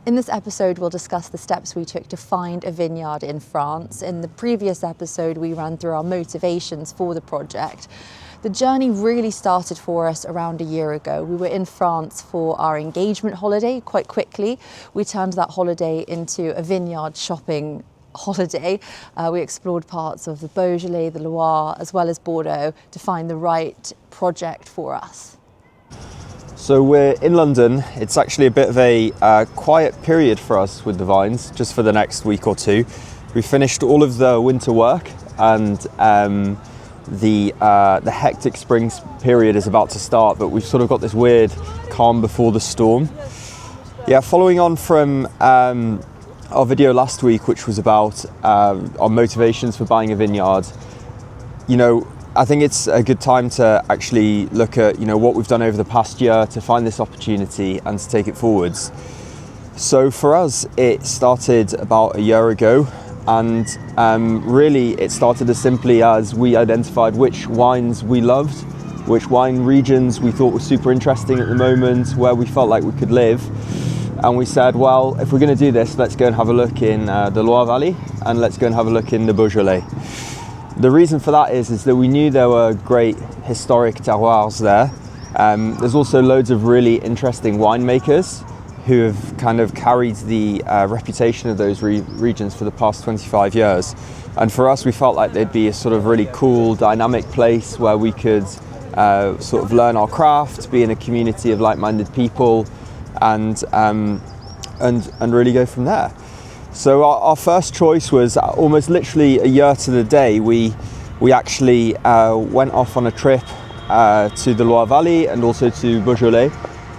In this episode, we'll discuss the steps we took to find a vineyard in France. In the previous episode, we ran through our motivations for the project. The journey really started for us around a year ago. We were in France for our engagement holiday. Quite quickly, we turned that holiday into a vineyard shopping holiday. We explored parts of the Beaujolais, the Loire, as well as Bordeaux to find the right project for us. So we're in London. It's actually a bit of a quiet period for us with the vines, just for the next week or two. We finished all of the winter work, and the hectic spring period is about to start, but we've sort of got this weird calm before the storm. Yeah, following on from our video last week, which was about our motivations for buying a vineyard, I think it's a good time to actually look at, what we've done over the past year to find this opportunity and to take it forwards. So for us, it started about a year ago, and really it started as simply as we identified which wines we loved, which wine regions we thought were super interesting at the moment, where we felt like we could live. And we said, well, if we're going to do this, let's go and have a look in the Loire Valley, and let's go and have a look in the Beaujolais. The reason for that is that we knew there were great historic terroirs there. There's also loads of really interesting winemakers who have kind of carried the reputation of those regions for the past 25 years. And for us, we felt like they'd be a sort of really cool, dynamic place where we could sort of learn our craft, be in a community of like-minded people, and really go from there. So our first choice was almost literally a year to the day. We actually went off on a trip to the Loire Valley and also to Beaujolais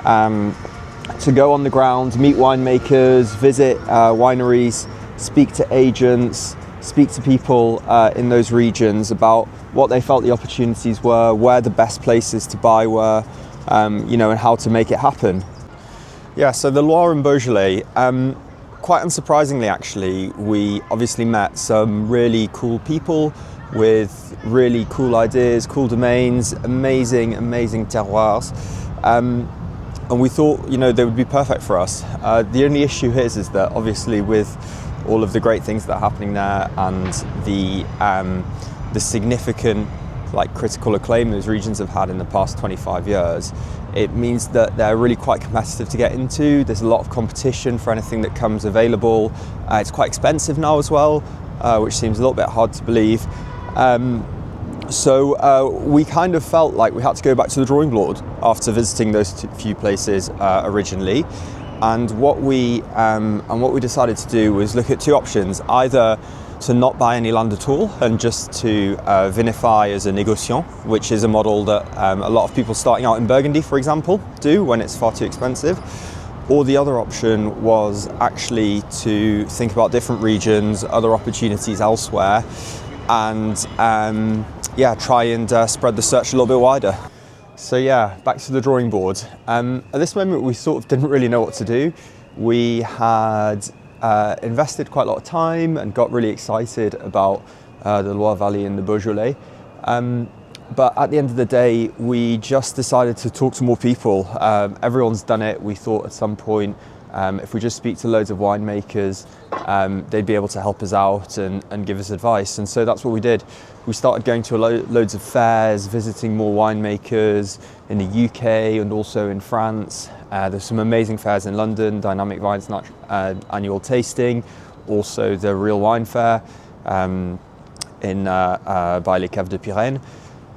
to go on the ground, meet winemakers, visit wineries, speak to agents, speak to people in those regions about what they felt the opportunities were, where the best places to buy were, and how to make it happen. Yeah, so the Loire and Beaujolais, quite unsurprisingly actually, we obviously met some really cool people with really cool ideas, cool domains, amazing terroirs. And we thought, they would be perfect for us. The only issue is that obviously with all of the great things that are happening there and the significant critical acclaim those regions have had in the past 25 years, it means that they're really quite competitive to get into. There's a lot of competition for anything that comes available. It's quite expensive now as well, which seems a little bit hard to believe. So we kind of felt like we had to go back to the drawing board after visiting those few places originally. And what we decided to do was look at two options: either to not buy any land at all and just to vinify as a négociant, which is a model that a lot of people starting out in Burgundy, for example, do when it's far too expensive. Or the other option was actually to think about different regions, other opportunities elsewhere, and try and spread the search a little bit wider. So back to the drawing board. At this moment, we sort of didn't really know what to do. We had invested quite a lot of time and got really excited about the Loire Valley and the Beaujolais. But at the end of the day, we just decided to talk to more people. Everyone's done it. We thought at some point, if we just speak to loads of winemakers, they'd be able to help us out and give us advice. And so that's what we did. We started going to loads of fairs, visiting more winemakers in the UK and also in France. There's some amazing fairs in London, Dynamic Vines annual tasting, also the Real Wine Fair by Les Caves de Pyrène.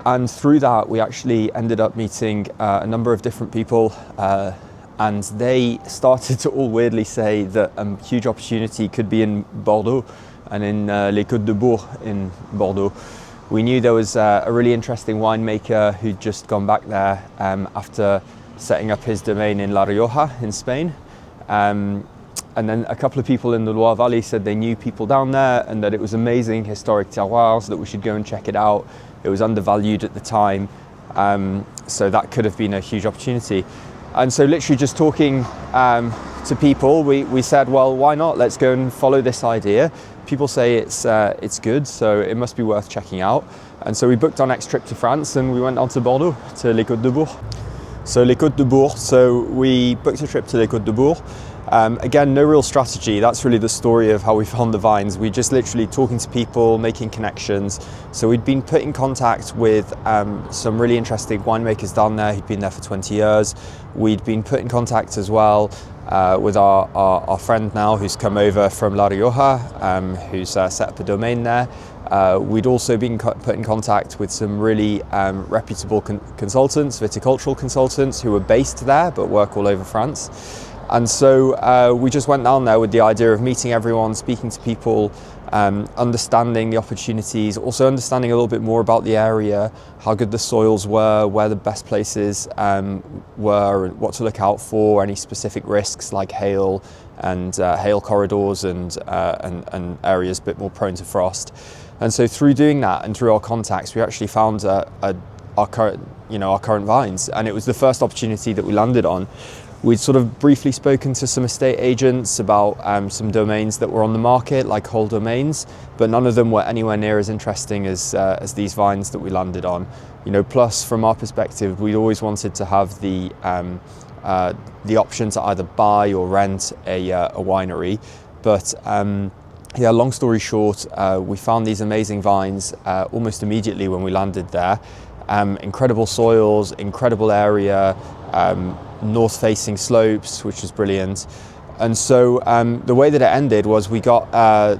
And through that, we actually ended up meeting a number of different people, and they started to all weirdly say that a huge opportunity could be in Bordeaux and in Les Côtes de Bourg in Bordeaux. We knew there was a really interesting winemaker who'd just gone back there after setting up his domain in La Rioja in Spain. And then a couple of people in the Loire Valley said they knew people down there and that it was amazing historic terroirs, that we should go and check it out. It was undervalued at the time, so that could have been a huge opportunity. And so literally just talking to people, we said, well, why not? Let's go and follow this idea. People say it's good, so it must be worth checking out. And so we booked our next trip to France and we went on to Bordeaux, to Les Côtes de Bourg. So Les Côtes de Bourg, so we booked a trip to Les Côtes de Bourg. Again, no real strategy. That's really the story of how we found the vines. We just literally talking to people, making connections. So we'd been put in contact with some really interesting winemakers down there who'd been there for 20 years. We'd been put in contact as well with our friend now who's come over from La Rioja, who's set up a domain there. We'd also been put in contact with some really reputable consultants, viticultural consultants who were based there but work all over France. And so we just went down there with the idea of meeting everyone, speaking to people, understanding the opportunities, also understanding a little bit more about the area, how good the soils were, where the best places were, what to look out for, any specific risks like hail and hail corridors and areas a bit more prone to frost. And so through doing that and through our contacts, we actually found our current vines, and it was the first opportunity that we landed on. We'd sort of briefly spoken to some estate agents about some domains that were on the market, like whole domains, but none of them were anywhere near as interesting as these vines that we landed on. Plus from our perspective, we'd always wanted to have the option to either buy or rent a winery. But long story short, we found these amazing vines almost immediately when we landed there. Incredible soils, incredible area, north-facing slopes, which was brilliant. And so the way that it ended was we got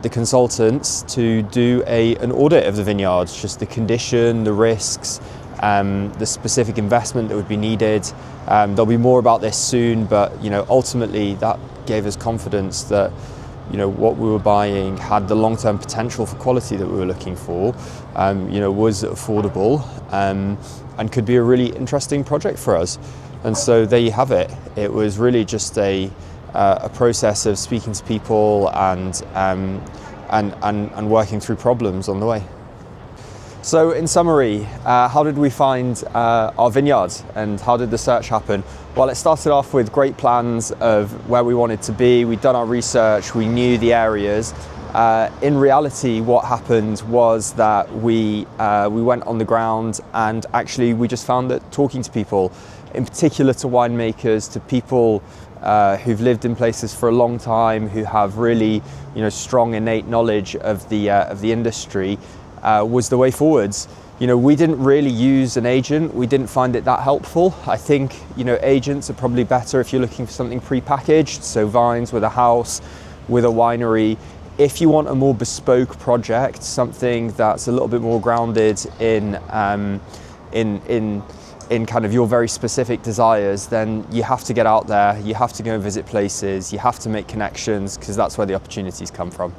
the consultants to do an audit of the vineyards, just the condition, the risks, the specific investment that would be needed. There'll be more about this soon, but ultimately that gave us confidence that what we were buying had the long-term potential for quality that we were looking for, was affordable, and could be a really interesting project for us. And so there you have it. It was really just a process of speaking to people and working through problems on the way. So in summary, how did we find our vineyards and how did the search happen? Well, it started off with great plans of where we wanted to be. We'd done our research, we knew the areas. In reality, what happened was that we went on the ground, and actually we just found that talking to people, in particular to winemakers, to people who've lived in places for a long time, who have really strong innate knowledge of the industry, was the way forwards. We didn't really use an agent. We didn't find it that helpful. I think agents are probably better if you're looking for something pre-packaged, so vines with a house, with a winery. If you want a more bespoke project, something that's a little bit more grounded in kind of your very specific desires, then you have to get out there, you have to go and visit places, you have to make connections, because that's where the opportunities come from.